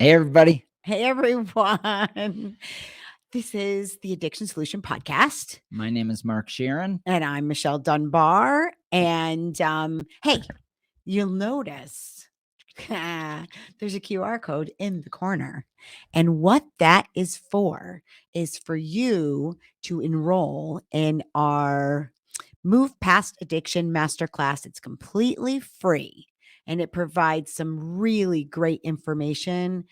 Hey, everybody. Hey, everyone. This is the Addiction Solution Podcast. My name is Mark Sheeran. And I'm Michelle Dunbar. And hey, you'll notice there's a QR code in the corner. And what that is for you to enroll in our Move Past Addiction Masterclass. It's completely free and it provides some really great information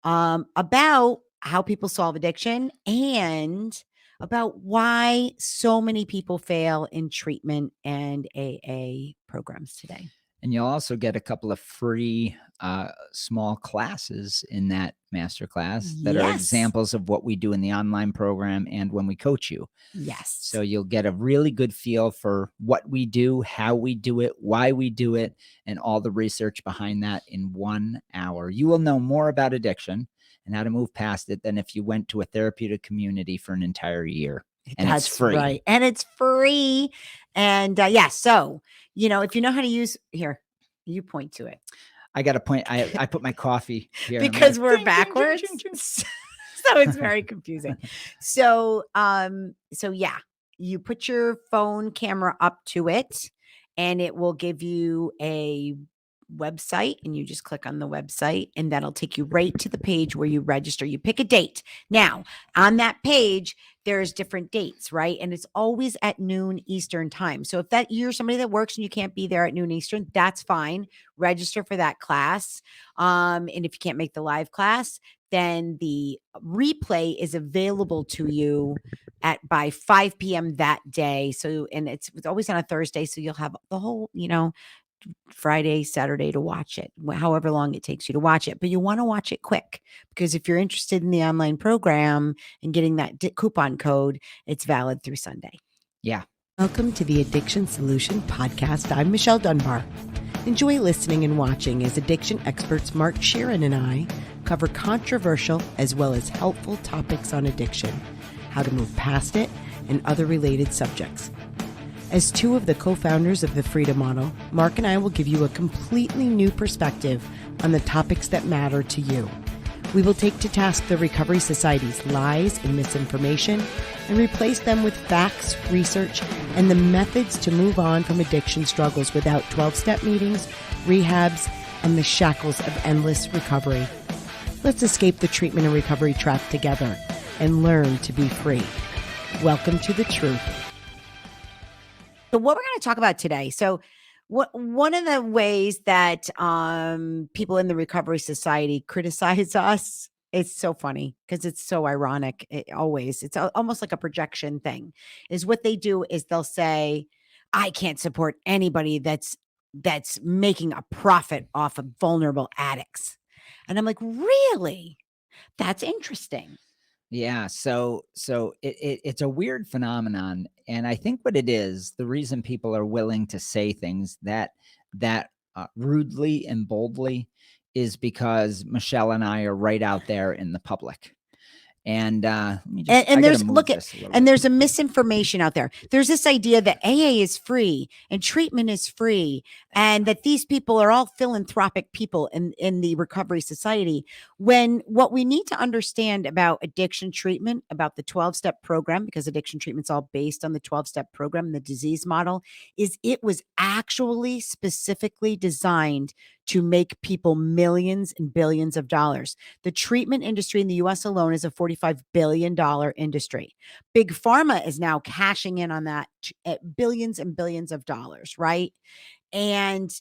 about how people solve addiction and about why so many people fail in treatment and AA programs today. And you'll also get a couple of free small classes in that masterclass that are examples of what we do in the online program and when we coach you. Yes. So you'll get a really good feel for what we do, how we do it, why we do it, and all the research behind that in 1 hour. You will know more about addiction and how to move past it than if you went to a therapeutic community for an entire year. And That's it's free. Right. And it's free. And so, if you know how to use here, you point to it. I got to point. I put my coffee here because like, we're ding, backwards. Ding, ding, ding, so it's very confusing. So yeah, you put your phone camera up to it and it will give you a website and you just click on the website and that'll take you right to the page where you register. You pick a date. Now, on that page, there's different dates, right? And it's always at noon Eastern time. So if that you're somebody that works and you can't be there at noon Eastern, that's fine. Register for that class. And if you can't make the live class, then the replay is available to you by 5 p.m. that day. So, and it's always on a Thursday. So you'll have the whole, Friday, Saturday to watch it, however long it takes you to watch it. But you want to watch it quick because if you're interested in the online program and getting that coupon code, it's valid through Sunday. Yeah. Welcome to the Addiction Solution Podcast. I'm Michelle Dunbar. Enjoy listening and watching as addiction experts Mark Sheeran and I cover controversial as well as helpful topics on addiction, how to move past it, and other related subjects. As two of the co-founders of the Freedom Model, Mark and I will give you a completely new perspective on the topics that matter to you. We will take to task the Recovery Society's lies and misinformation and replace them with facts, research, and the methods to move on from addiction struggles without 12-step meetings, rehabs, and the shackles of endless recovery. Let's escape the treatment and recovery trap together and learn to be free. Welcome to the truth. So what we're going to talk about today. So one of the ways that people in the Recovery Society criticize us, it's so funny because it's so ironic. It's almost like a projection thing, is what they do is they'll say, I can't support anybody that's making a profit off of vulnerable addicts. And I'm like, really? That's interesting. Yeah. So it's a weird phenomenon. And I think what it is, the reason people are willing to say things that rudely and boldly is because Michelle and I are right out there in the public. And there's there's a misinformation out there. There's this idea that AA is free and treatment is free, and that these people are all philanthropic people in the Recovery Society. When what we need to understand about addiction treatment, about the 12-step program, because addiction treatment's all based on the 12-step program, the disease model, is it was actually specifically designed to make people millions and billions of dollars. The treatment industry in the US alone is a $45 billion industry. Big Pharma is now cashing in on that at billions and billions of dollars, right? And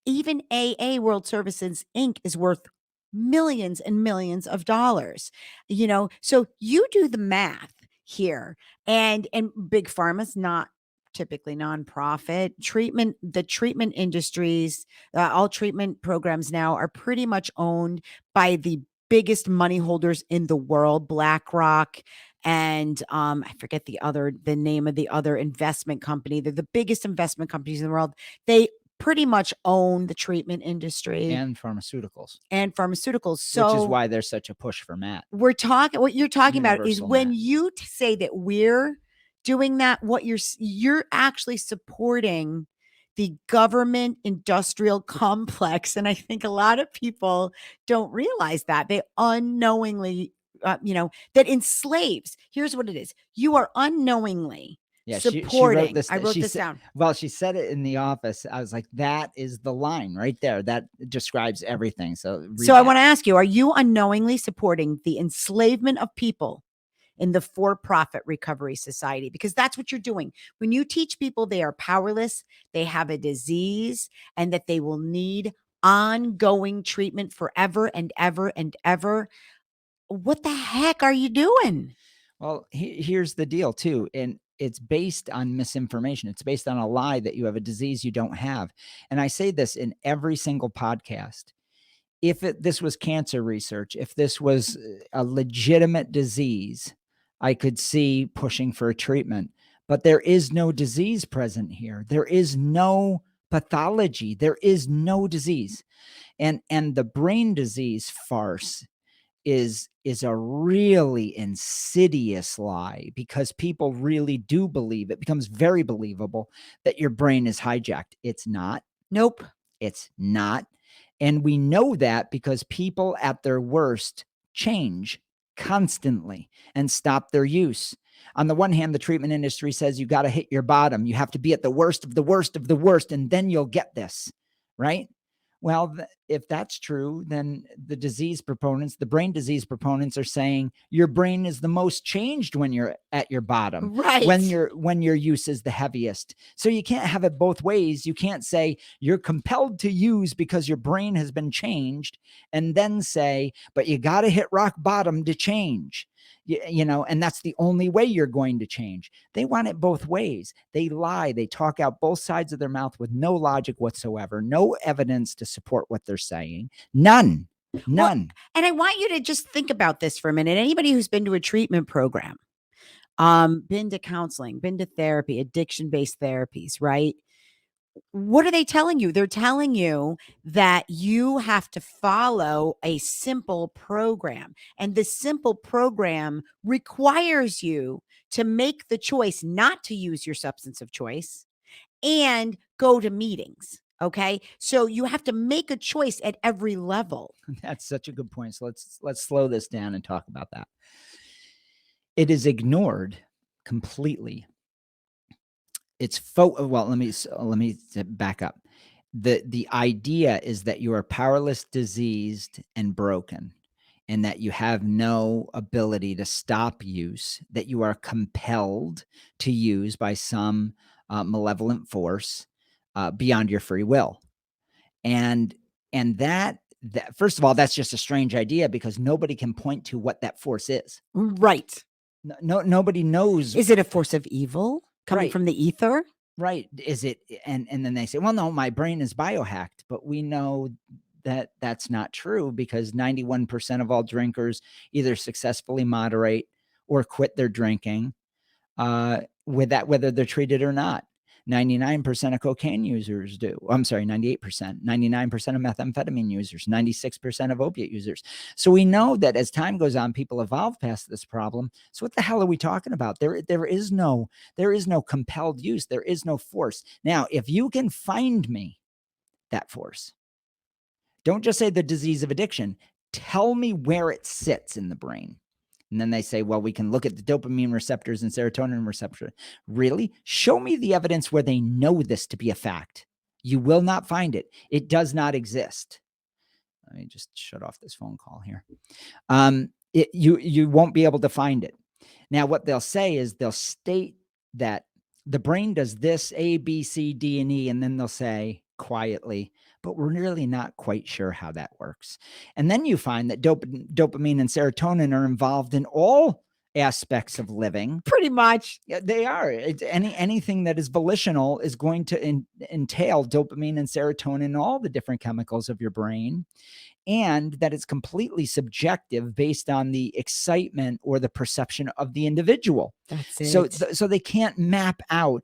even AA World Services Inc. is worth millions and millions of dollars. So you do the math here. And Big Pharma's not typically nonprofit. The treatment industries, all treatment programs now are pretty much owned by the biggest money holders in the world, BlackRock, and I forget the name of the other investment company. They're the biggest investment companies in the world. They pretty much own the treatment industry and pharmaceuticals. So, which is why there's such a push for MAT. What you're talking about is when you say that we're doing that, what you're actually supporting the government industrial complex. And I think a lot of people don't realize that they unknowingly, that enslaves. Here's what it is. You are unknowingly Yeah, she wrote supporting. this. I wrote She this said, down. well, she said it in the office. I was like, that is the line right there. That describes everything. So So read I that. want to ask you, are you unknowingly supporting the enslavement of people in the for-profit recovery society? Because that's what you're doing. When you teach people they are powerless, they have a disease, and that they will need ongoing treatment forever and ever and ever, what the heck are you doing? Well, here's the deal too, and it's based on misinformation. It's based on a lie that you have a disease you don't have. And I say this in every single podcast. If this was cancer research, if this was a legitimate disease, I could see pushing for a treatment. But there is no disease present here. There is no pathology. There is no disease. And the brain disease farce is a really insidious lie, because people really do believe, it becomes very believable that your brain is hijacked. It's not. Nope. It's not. And we know that because people at their worst change constantly and stop their use. On the one hand, the treatment industry says you got to hit your bottom. You have to be at the worst of the worst of the worst, and then you'll get this, right? Well, if that's true, then the disease proponents, the brain disease proponents, are saying your brain is the most changed when you're at your bottom, when Right. your use is the heaviest. So you can't have it both ways. You can't say you're compelled to use because your brain has been changed, and then say, but you got to hit rock bottom to change. And that's the only way you're going to change. They want it both ways. They lie. They talk out both sides of their mouth with no logic whatsoever, no evidence to support what they're saying. None. Well, None. and I want you to just think about this for a minute. Anybody who's been to a treatment program, been to counseling, been to therapy, addiction-based therapies, right? What are they telling you? They're telling you that you have to follow a simple program. And the simple program requires you to make the choice not to use your substance of choice and go to meetings. Okay. So you have to make a choice at every level. That's such a good point. So let's slow this down and talk about that. It is ignored completely. Well, let me back up. The idea is that you are powerless, diseased, and broken, and that you have no ability to stop use, that you are compelled to use by some malevolent force beyond your free will. And that first of all, that's just a strange idea, because nobody can point to what that force is. Right. Nobody knows. Is it a force of evil coming Right. from the ether? Right. Is it? And then they say, well, no, my brain is biohacked, but we know that that's not true, because 91% of all drinkers either successfully moderate or quit their drinking, with that, whether they're treated or not. 99% of cocaine users do. I'm sorry, 98%, 99% of methamphetamine users, 96% of opiate users. So we know that as time goes on, people evolve past this problem. So what the hell are we talking about? There is no compelled use. There is no force. Now, if you can find me that force, don't just say the disease of addiction. Tell me where it sits in the brain. And then they say, well, we can look at the dopamine receptors and serotonin receptor. Really? Show me the evidence where they know this to be a fact. You will not find it. It does not exist. Let me just shut off this phone call here. You won't be able to find it. Now, what they'll say is they'll state that the brain does this, A, B, C, D, and E, and then they'll say quietly, but we're really not quite sure how that works. And then you find that dopamine and serotonin are involved in all aspects of living. Pretty much. Yeah, they are. Anything that is volitional is going to entail dopamine and serotonin, all the different chemicals of your brain, and that it's completely subjective based on the excitement or the perception of the individual. That's it. So they can't map out.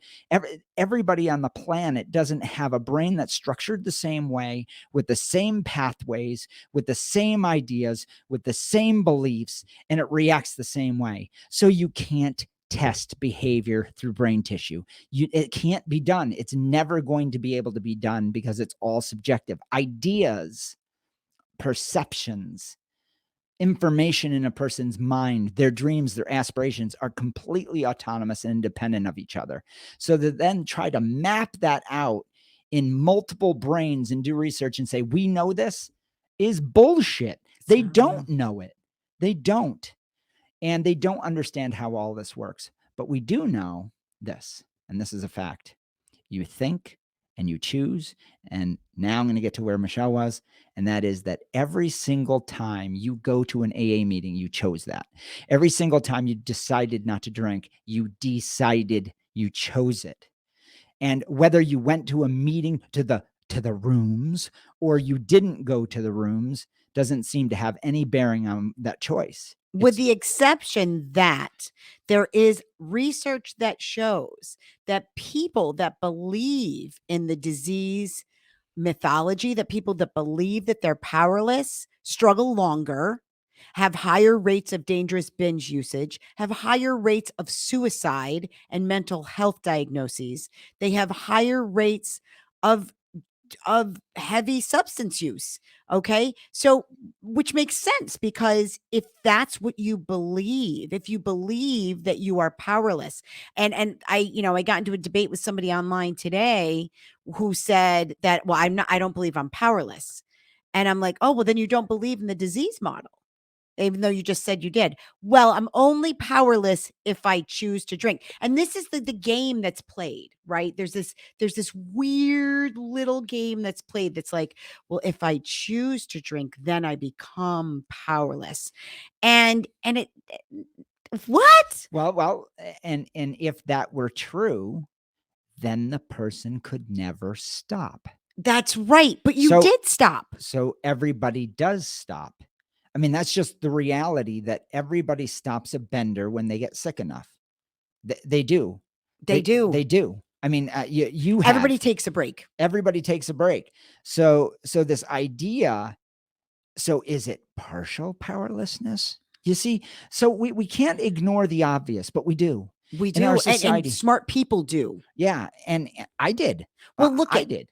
Everybody on the planet doesn't have a brain that's structured the same way, with the same pathways, with the same ideas, with the same beliefs, and it reacts the same way. So you can't test behavior through brain tissue. It can't be done. It's never going to be able to be done because it's all subjective. Ideas, perceptions, information in a person's mind, their dreams, their aspirations are completely autonomous and independent of each other. So to then try to map that out in multiple brains and do research and say, we know this is bullshit. They don't know it. They don't. And they don't understand how all this works. But we do know this, and this is a fact. You think and you choose. And now I'm going to get to where Michelle was. And that is that every single time you go to an AA meeting, you chose that. Every single time you decided not to drink, you decided you chose it. And whether you went to a meeting to the rooms or you didn't go to the rooms doesn't seem to have any bearing on that choice. With the exception that there is research that shows that people that believe in the disease mythology, that people that believe that they're powerless struggle longer, have higher rates of dangerous binge usage, have higher rates of suicide and mental health diagnoses. They have higher rates of heavy substance use. Okay. So, which makes sense because if that's what you believe, if you believe that you are powerless, and I got into a debate with somebody online today who said that, well, I don't believe I'm powerless. And I'm like, oh, well, then you don't believe in the disease model even though you just said you did. Well, I'm only powerless if I choose to drink. And this is the game that's played, right? There's this weird little game that's played that's like, well, if I choose to drink, then I become powerless. And it what? Well, and if that were true, then the person could never stop. That's right. But you So did stop. so everybody does stop. I mean, that's just the reality that everybody stops a bender when they get sick enough. They do. They do. They do. I mean, you have. Everybody takes a break. Everybody takes a break. So this idea, so is it partial powerlessness? You see, so we can't ignore the obvious, but we do We in our do. society. And smart people do. Yeah, and I did. Well, look I at did.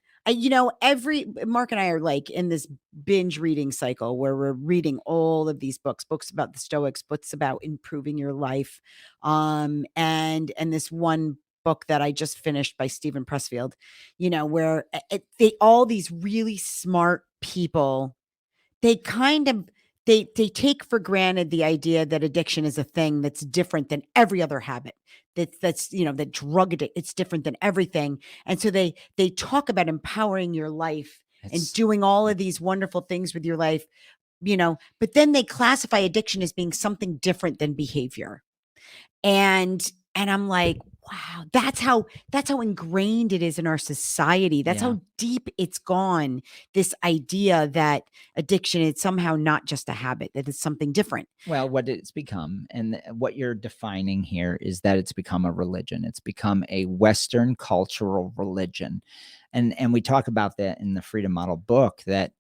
every Mark and I are like in this binge reading cycle where we're reading all of these books about the Stoics, books about improving your life. And this one book that I just finished by Stephen Pressfield, where they all these really smart people, they kind of they take for granted the idea that addiction is a thing that's different than every other habit. That's that drug addict, it's different than everything. And so they talk about empowering your life and doing all of these wonderful things with your life, but then they classify addiction as being something different than behavior. And I'm like, wow, that's how ingrained it is in our society. That's Yeah. how deep it's gone. This idea that addiction is somehow not just a habit, that it's something different. Well, what it's become, and what you're defining here is that it's become a religion. It's become a Western cultural religion. And we talk about that in the Freedom Model book, that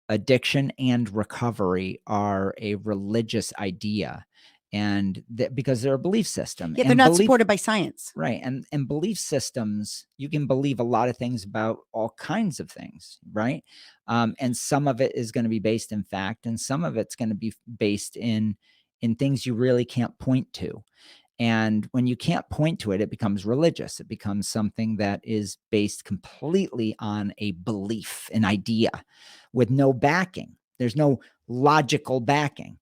addiction and recovery are a religious idea. And that because they're a belief system. Yeah, they're And not supported by science. right. And belief systems, you can believe a lot of things about all kinds of things, right? And some of it is going to be based in fact, and some of it's going to be based in things you really can't point to. And when you can't point to it, it becomes religious. It becomes something that is based completely on a belief, an idea with no backing. There's no logical backing.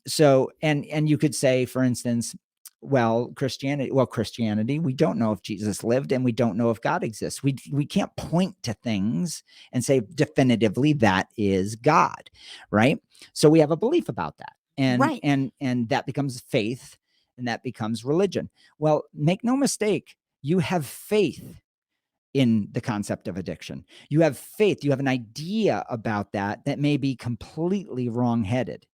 So, and you could say, for instance, Christianity, we don't know if Jesus lived and we don't know if God exists. We can't point to things and say definitively that is God, right? So we have a belief about that. And Right. and that becomes faith, and that becomes religion. Well, make no mistake, you have faith in the concept of addiction. You have faith, you have an idea about that may be completely wrong-headed.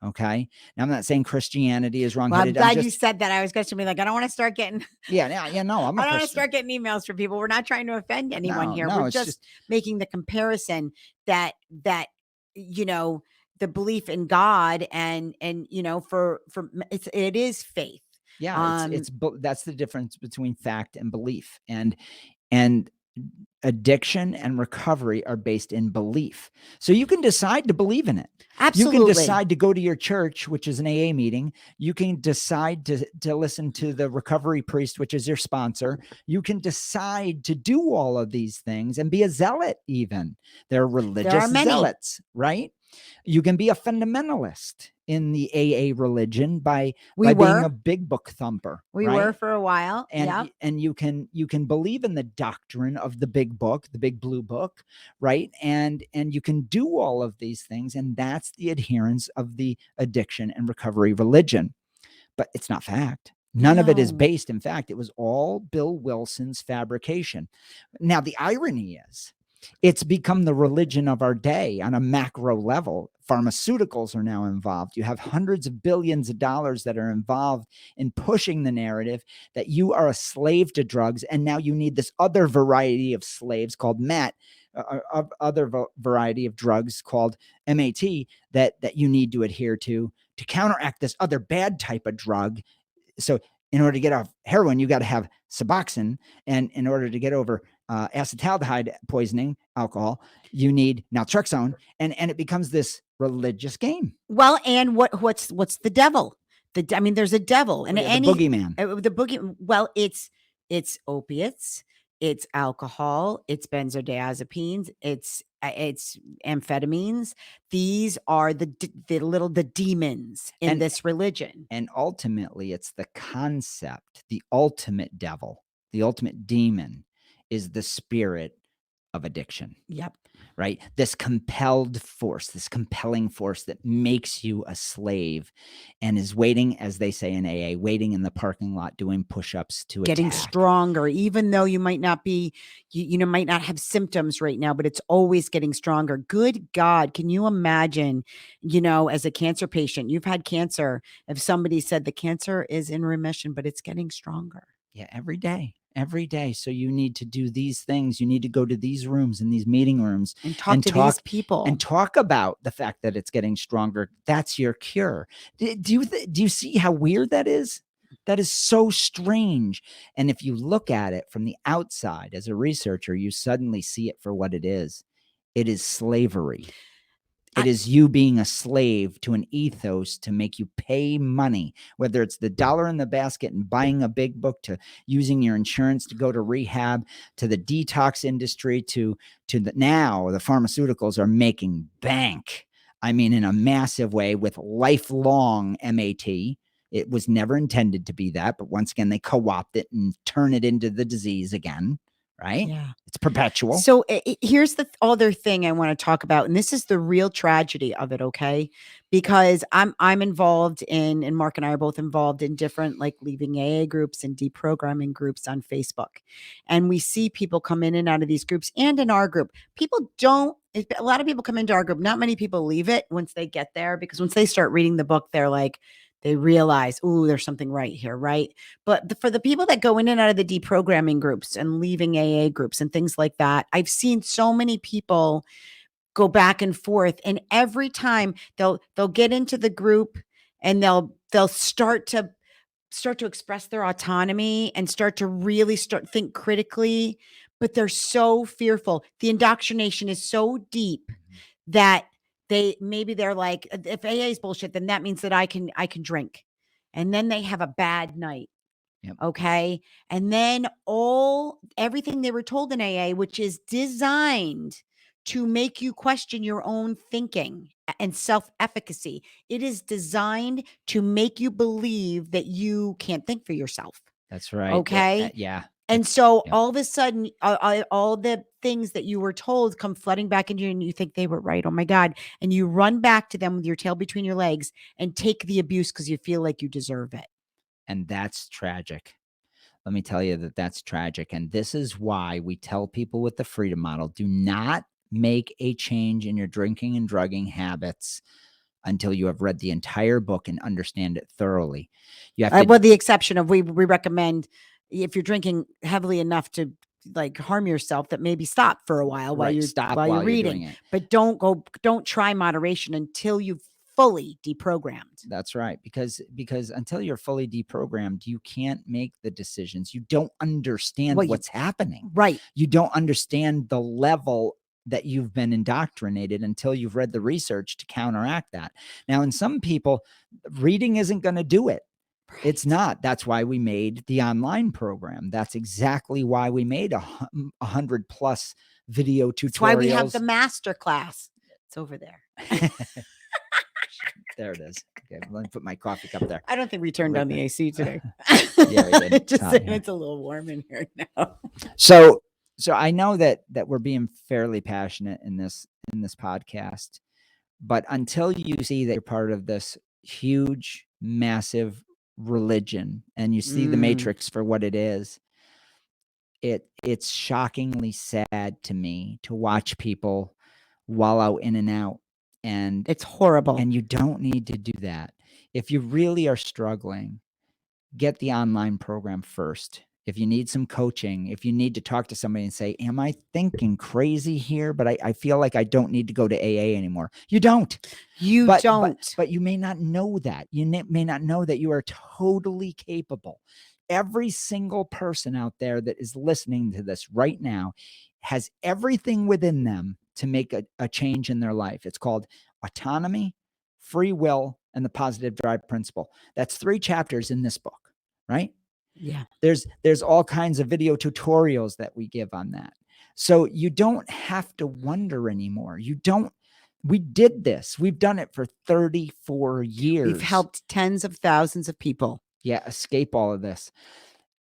Okay. Now, I'm not saying Christianity is Well, I'm wrong-headed. glad you said that. I was going to be like, I don't want to start getting Yeah, no, I'm I a don't want to Christian. start getting emails from people. We're not trying to offend anyone here. No, We're it's just making the comparison that the belief in God and for it is faith. Yeah, that's the difference between fact and belief. And addiction and recovery are based in belief. So you can decide to believe in it. You can Absolutely. decide to go to your church, which is an AA meeting. You can decide to listen to the recovery priest, which is your sponsor. You can decide to do all of these things and be a zealot even. They're There are religious many. zealots, right? You can be a fundamentalist in the AA religion by being a big book thumper, We were right? for a while. And you can believe in the doctrine of the big book, the big blue book, right? And you can do all of these things, and that's the adherence of the addiction and recovery religion. But it's not fact. None of it is No. based in fact. It was all Bill Wilson's fabrication. Now the irony is it's become the religion of our day on a macro level. Pharmaceuticals are now involved. You have hundreds of billions of dollars that are involved in pushing the narrative that you are a slave to drugs, and now you need this other variety of slaves called variety of drugs called MAT that you need to adhere to counteract this other bad type of drug. So in order to get off heroin, you got to have Suboxone, and in order to get over acetaldehyde poisoning, alcohol, you need naltrexone, and it becomes this religious game. Well, and what's the devil? There's a devil, and the boogeyman. The boogie. Well, it's opiates, it's alcohol, it's benzodiazepines, it's amphetamines. These are the demons in this religion. And ultimately, it's the concept, the ultimate devil, the ultimate demon is the spirit of addiction. Yep. Right? This compelled force, this compelling force that makes you a slave and is waiting, as they say in AA, waiting in the parking lot doing push-ups to getting attack. Stronger, even though you might not be, might not have symptoms right now, but it's always getting stronger. Good God, can you imagine, as a cancer patient, you've had cancer, if somebody said the cancer is in remission, but it's getting stronger. Yeah, every day. So you need to do these things. You need to go to these rooms and these meeting rooms and talk to these people and talk about the fact that it's getting stronger. That's your cure. Do you see how weird that is? That is so strange. And if you look at it from the outside as a researcher, you suddenly see it for what it is. It is slavery. It is you being a slave to an ethos to make you pay money, whether it's the dollar in the basket and buying a big book, to using your insurance to go to rehab, to the detox industry, now the pharmaceuticals are making bank. I mean, in a massive way with lifelong MAT. It was never intended to be that, but once again, they co-opt it and turn it into the disease again. Right? Yeah. It's perpetual. So here's the other thing I want to talk about, and this is the real tragedy of it, okay? Because I'm involved in, and Mark and I are both involved in different like leaving AA groups and deprogramming groups on Facebook. And we see people come in and out of these groups, and in our group. A lot of people come into our group. Not many people leave it once they get there, because once they start reading the book, they're like, they realize, ooh, there's something right here, right? But for the people that go in and out of the deprogramming groups and leaving AA groups and things like that, I've seen so many people go back and forth, and every time they'll get into the group and they'll start to express their autonomy and start to really think critically, but they're so fearful. The indoctrination is so deep that they're like, if AA is bullshit, then that means that I can drink. And then they have a bad night. Yep. Okay. And then everything they were told in AA, which is designed to make you question your own thinking and self-efficacy. It is designed to make you believe that you can't think for yourself. That's right. Okay. Yeah. And so all of a sudden, all the things that you were told come flooding back into you, and you think they were right. Oh my God. And you run back to them with your tail between your legs and take the abuse because you feel like you deserve it. And that's tragic. Let me tell you that's tragic. And this is why we tell people with the freedom model, do not make a change in your drinking and drugging habits until you have read the entire book and understand it thoroughly. You have with the exception of, we recommend, if you're drinking heavily enough to like harm yourself, that maybe stop for a while while you're reading, but don't try moderation until you've fully deprogrammed. That's right. Because until you're fully deprogrammed, you can't make the decisions. You don't understand Well, what's happening. right. You don't understand the level that you've been indoctrinated until you've read the research to counteract that. Now, in some people, reading isn't going to do it. It's not. That's why we made the online program. That's exactly why we made 100+ video tutorials. That's why we have the master class. It's over there. There it is. Okay, let me put my coffee cup there. I don't think we turned on the AC today. Yeah, we did. Just saying, it's a little warm in here now. So I know that we're being fairly passionate in this podcast, but until you see that you're part of this huge, massive religion and you see the matrix for what it is, it's shockingly sad to me to watch people wallow in and out, and it's horrible. And you don't need to do that. If you really are struggling, get the online program first. If you need some coaching, if you need to talk to somebody and say, am I thinking crazy here? But I feel like I don't need to go to AA anymore. You don't. But you may not know that. You may not know that you are totally capable. Every single person out there that is listening to this right now has everything within them to make a change in their life. It's called autonomy, free will, and the positive drive principle. That's 3 chapters in this book, right? Yeah. There's all kinds of video tutorials that we give on that. So you don't have to wonder anymore. We did this. We've done it for 34 years. We've helped tens of thousands of people. Yeah, escape all of this.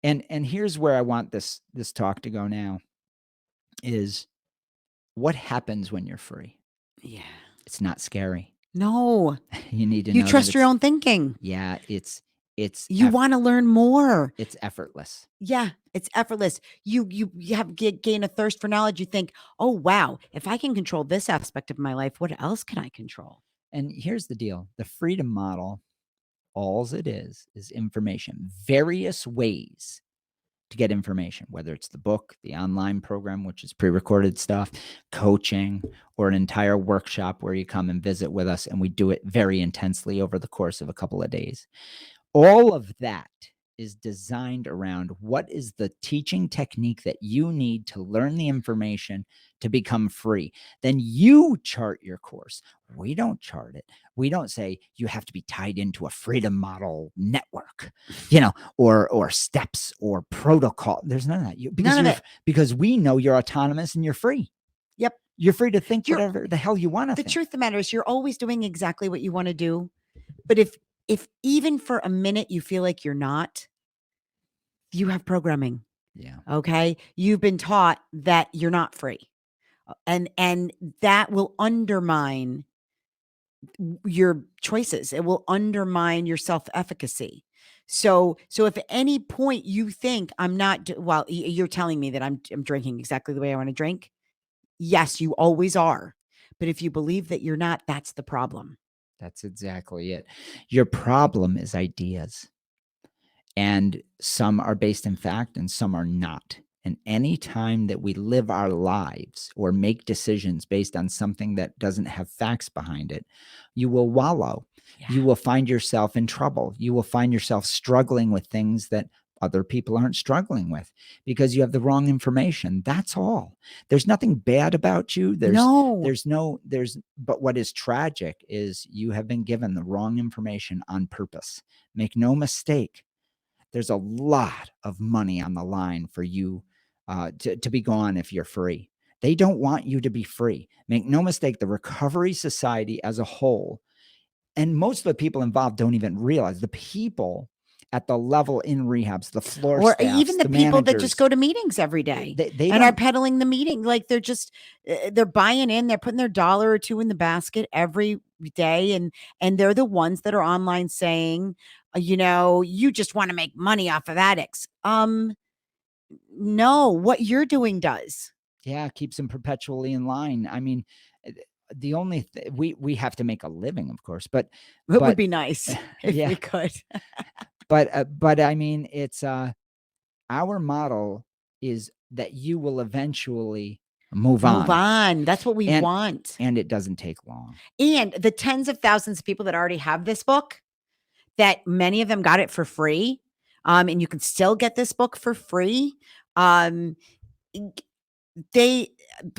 And here's where I want this talk to go now is what happens when you're free? Yeah. It's not scary. No. You need to You know trust your own thinking. Yeah, it's you want to learn more. It's effortless. Yeah, it's effortless. You gain a thirst for knowledge. You think, oh, wow, if I can control this aspect of my life, what else can I control? And here's the deal. The freedom model, all it is information, various ways to get information, whether it's the book, the online program, which is pre-recorded stuff, coaching, or an entire workshop where you come and visit with us and we do it very intensely over the course of a couple of days. All of that is designed around what is the teaching technique that you need to learn the information to become free. Then you chart your course. We don't chart it. We don't say you have to be tied into a freedom model network, or steps or protocol. There's none of that. Because we know you're autonomous and you're free. Yep. You're free to think whatever the hell you want to think. The truth of the matter is you're always doing exactly what you want to do. But if even for a minute you feel like you're not, you have programming. Yeah. Okay. You've been taught that you're not free. And that will undermine your choices. It will undermine your self-efficacy. So if at any point you think I'm not, you're telling me that I'm drinking exactly the way I want to drink. Yes, you always are. But if you believe that you're not, that's the problem. That's exactly it. Your problem is ideas. And some are based in fact and some are not. And any time that we live our lives or make decisions based on something that doesn't have facts behind it, you will wallow. Yeah. You will find yourself in trouble. You will find yourself struggling with things that other people aren't struggling with because you have the wrong information. That's all. There's nothing bad about you. But what is tragic is you have been given the wrong information on purpose. Make no mistake. There's a lot of money on the line for you to be gone if you're free. They don't want you to be free. Make no mistake, the Recovery Society as a whole, and most of the people involved don't even realize, the people at the level in rehabs, the floor or staffs, even the people managers, that just go to meetings every day they and are peddling the meeting. Like they're buying in, they're putting their $1 or $2 in the basket every day. And they're the ones that are online saying, you just want to make money off of addicts. No, what you're doing does. Yeah, keeps them perpetually in line. I mean, the only we have to make a living, of course, but it would be nice if we could. but I mean, it's our model is that you will eventually Move Move on. on. That's what we And want. and it doesn't take long. And the tens of thousands of people that already have this book, that many of them got it for free. And you can still get this book for free. Um, they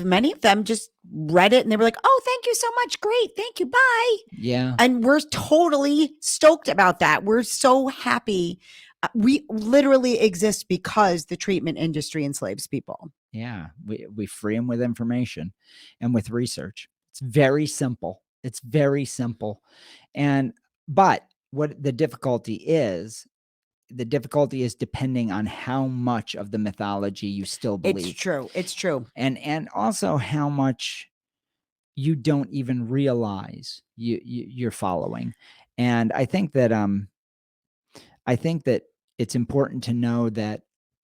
Many of them just read it and they were like, "Oh, thank you so much. Great. Thank you. Bye." Yeah. And we're totally stoked about that. We're so happy. We literally exist because the treatment industry enslaves people. Yeah. We free them with information and with research. It's very simple. It's very simple. And but what the difficulty is depending on how much of the mythology you still It's believe. true. It's true. And also how much you don't even realize you're following. And I think that it's important to know that,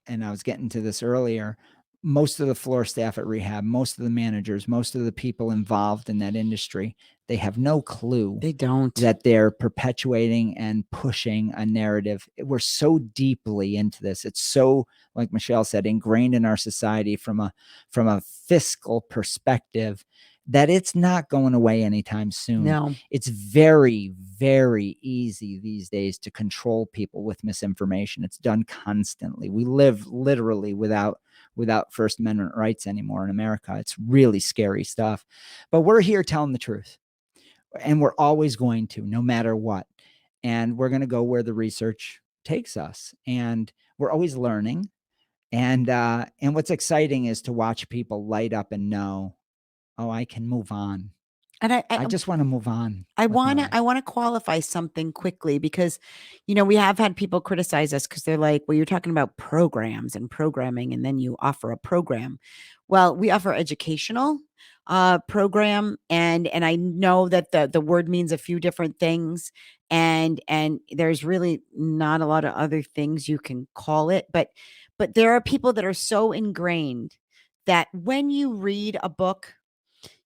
and I was getting to this earlier, most of the floor staff at rehab, most of the managers, most of the people involved in that industry, they have no clue They don't. that they're perpetuating and pushing a narrative. We're so deeply into this. It's so, like Michelle said, ingrained in our society from a fiscal perspective that it's not going away anytime soon. No. It's very, very easy these days to control people with misinformation. It's done constantly. We live literally without First Amendment rights anymore in America. It's really scary stuff. But we're here telling the truth. And we're always going to, no matter what. And we're going to go where the research takes us. And we're always learning. And what's exciting is to watch people light up and know, oh, I can move on. And I just want to move on. I with my want to life. I want to qualify something quickly because we have had people criticize us because they're like, "Well, you're talking about programs and programming and then you offer a program." Well, we offer educational program, and I know that the word means a few different things, and there's really not a lot of other things you can call it, but there are people that are so ingrained that when you read a book,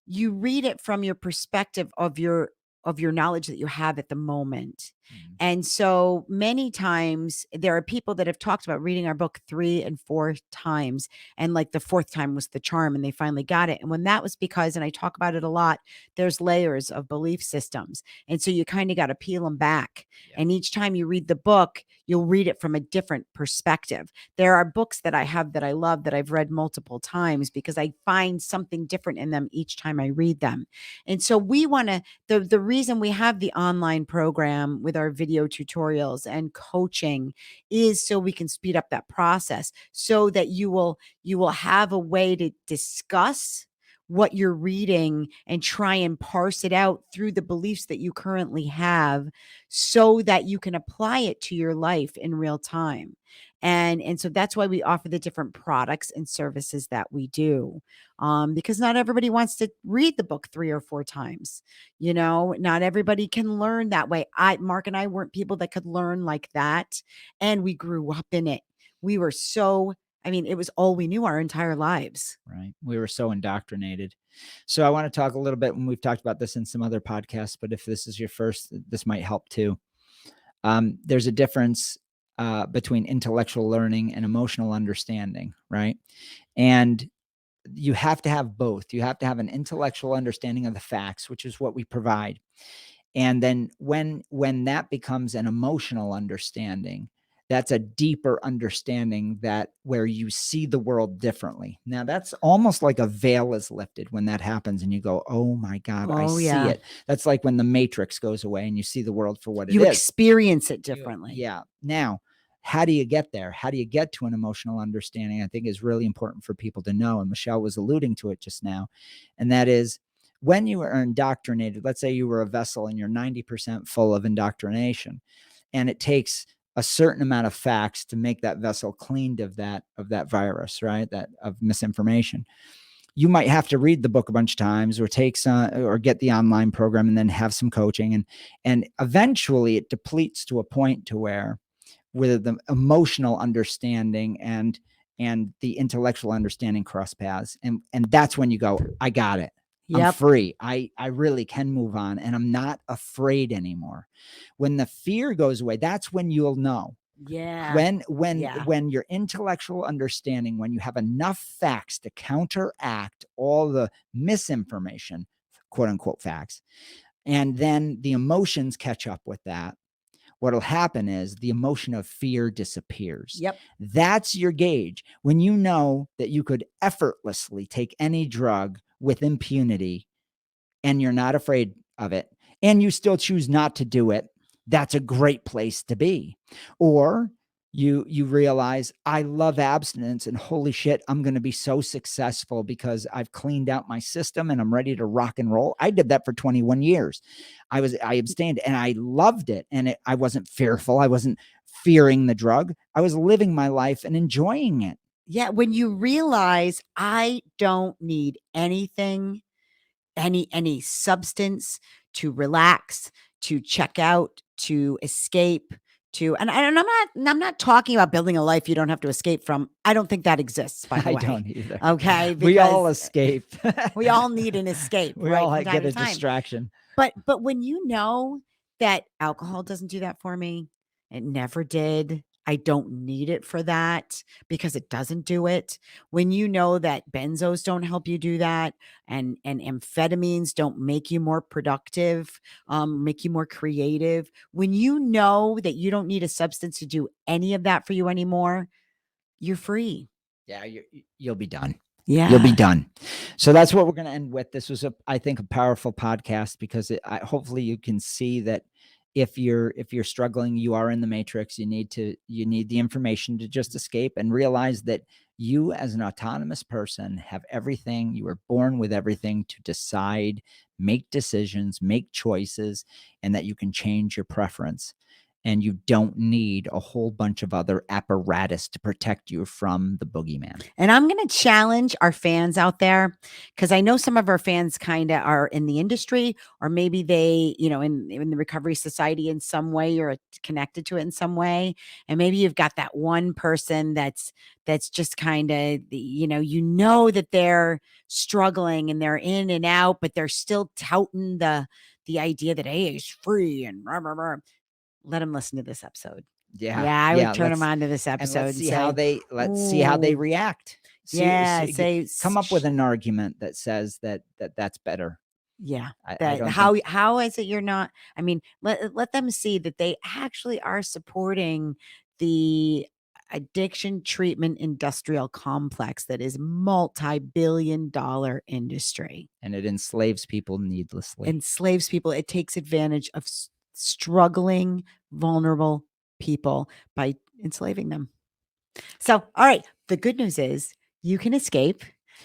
you read it from your perspective of your knowledge that you have at the moment. Mm. And so many times there are people that have talked about reading our book 3 and 4 times, and like the 4th time was the charm and they finally got it. And when that was because, and I talk about it a lot, there's layers of belief systems. And so you kind of got to peel them back. Yeah. And each time you read the book, you'll read it from a different perspective. There are books that I have that I love that I've read multiple times because I find something different in them each time I read them. And so we want to, the reason we have the online program with our video tutorials and coaching is so we can speed up that process so that you will have a way to discuss what you're reading and try and parse it out through the beliefs that you currently have so that you can apply it to your life in real time. And so that's why we offer the different products and services that we do. Because not everybody wants to read the book 3 or 4 times. Not everybody can learn that way. Mark and I weren't people that could learn like that. And we grew up in it. We were so, it was all we knew our entire lives. Right. We were so indoctrinated. So I want to talk a little bit, when we've talked about this in some other podcasts, but if this is your first, this might help too. There's a difference between intellectual learning and emotional understanding, right? And you have to have both. You have to have an intellectual understanding of the facts, which is what we provide. And then when that becomes an emotional understanding, that's a deeper understanding, that where you see the world differently. Now that's almost like a veil is lifted when that happens and you go, oh my God, I Oh, see yeah. it. That's like when the matrix goes away and you see the world for what it You is. experience it differently. Yeah. Now, how do you get there? How do you get to an emotional understanding? I think is really important for people to know. And Michelle was alluding to it just now. And that is, when you are indoctrinated, let's say you were a vessel and you're 90% full of indoctrination, and it takes a certain amount of facts to make that vessel cleaned of that virus, right? That of misinformation. You might have to read the book a bunch of times, or take some, or get the online program and then have some coaching. And eventually it depletes to a point to where the emotional understanding and the intellectual understanding cross paths. And that's when you go, I got it. I'm Yep. free. I really can move on, and I'm not afraid anymore. When the fear goes away, that's when you'll know. Yeah. When your intellectual understanding, when you have enough facts to counteract all the misinformation, quote unquote facts, and then the emotions catch up with that, what'll happen is the emotion of fear disappears. Yep. That's your gauge. When you know that you could effortlessly take any drug with impunity and you're not afraid of it, and you still choose not to do it, that's a great place to be. Or you realize, I love abstinence, and holy shit, I'm going to be so successful because I've cleaned out my system and I'm ready to rock and roll. I did that for 21 years. I abstained and I loved it, and I wasn't fearful. I wasn't fearing the drug. I was living my life and enjoying it. Yeah. When you realize I don't need anything, any substance to relax, to check out, to escape, and I'm not talking about building a life you don't have to escape from. I don't think that exists, by the I way. don't either. Okay, We all because escape. we all need an escape, We right, all from time get to a time. distraction. But when you know that alcohol doesn't do that for me, it never did. I don't need it for that because it doesn't do it. When you know that benzos don't help you do that, and amphetamines don't make you more productive, make you more creative. When you know that you don't need a substance to do any of that for you anymore, you're free. Yeah, you'll be done. Yeah. You'll be done. So that's what we're going to end with. This was I think, a powerful podcast because hopefully you can see that if you're struggling, you are in the matrix. You need the information to just escape and realize that you, as an autonomous person, have everything. You were born with everything to decide, make decisions, make choices, and that you can change your preference. And you don't need a whole bunch of other apparatus to protect you from the boogeyman. And I'm going to challenge our fans out there, because I know some of our fans kind of are in the industry, or maybe they, in the recovery society in some way, or connected to it in some way. And maybe you've got that one person that's just kind of, that they're struggling and they're in and out, but they're still touting the idea that AA is free and rah, rah, rah. Let them listen to this episode. Yeah. I would turn them on to this episode and and see say, let's see how they react. Come up with an argument that says that's better. Yeah. I don't think, How is it you're not? I mean, let them see that they actually are supporting the addiction treatment industrial complex that is multi-billion-dollar industry. and it enslaves people needlessly. Enslaves people. It takes advantage of struggling, vulnerable people by enslaving them. So, all right. The good news is you can escape,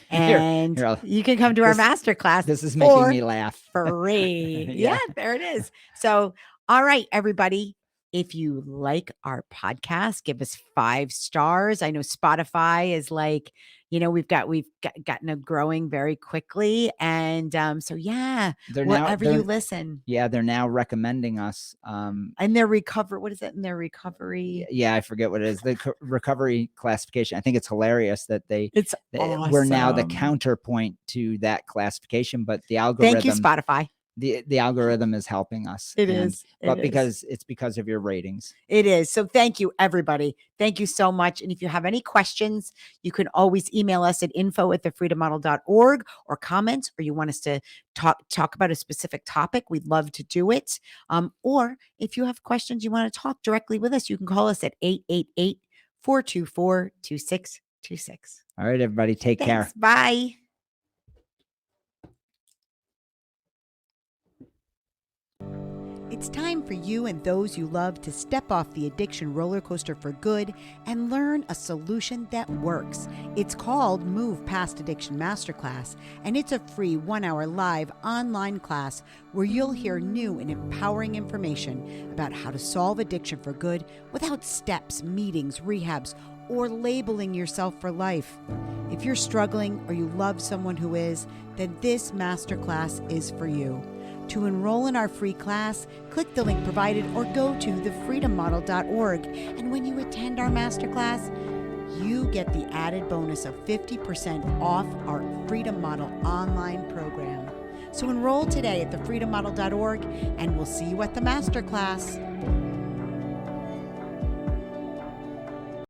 and you can come to our masterclass. This is making me laugh. Free. Yeah, there it is. So, all right, everybody. If you like our podcast, give us 5 stars. I know Spotify is like, we've gotten a growing very quickly. And so, yeah, wherever you listen. Yeah, they're now recommending us. And their what is it in their recovery? Yeah, I forget what it is. The recovery classification. I think it's hilarious that awesome. We're now the counterpoint to that classification, but the algorithm. Thank you, Spotify. The algorithm is helping us. Because it's because of your ratings. It is. So thank you, everybody. Thank you so much. And if you have any questions, you can always email us at info@thefreedommodel.org, or comments, or you want us to talk about a specific topic, we'd love to do it. Or if you have questions, you want to talk directly with us, you can call us at 888-424-2626. All right, everybody. Take care. Bye. It's time for you and those you love to step off the addiction roller coaster for good and learn a solution that works. It's called Move Past Addiction Masterclass, and it's a free 1-hour live online class where you'll hear new and empowering information about how to solve addiction for good without steps, meetings, rehabs, or labeling yourself for life. If you're struggling or you love someone who is, then this masterclass is for you. To enroll in our free class, click the link provided or go to thefreedommodel.org. And when you attend our masterclass, you get the added bonus of 50% off our Freedom Model online program. So enroll today at thefreedommodel.org, and we'll see you at the masterclass.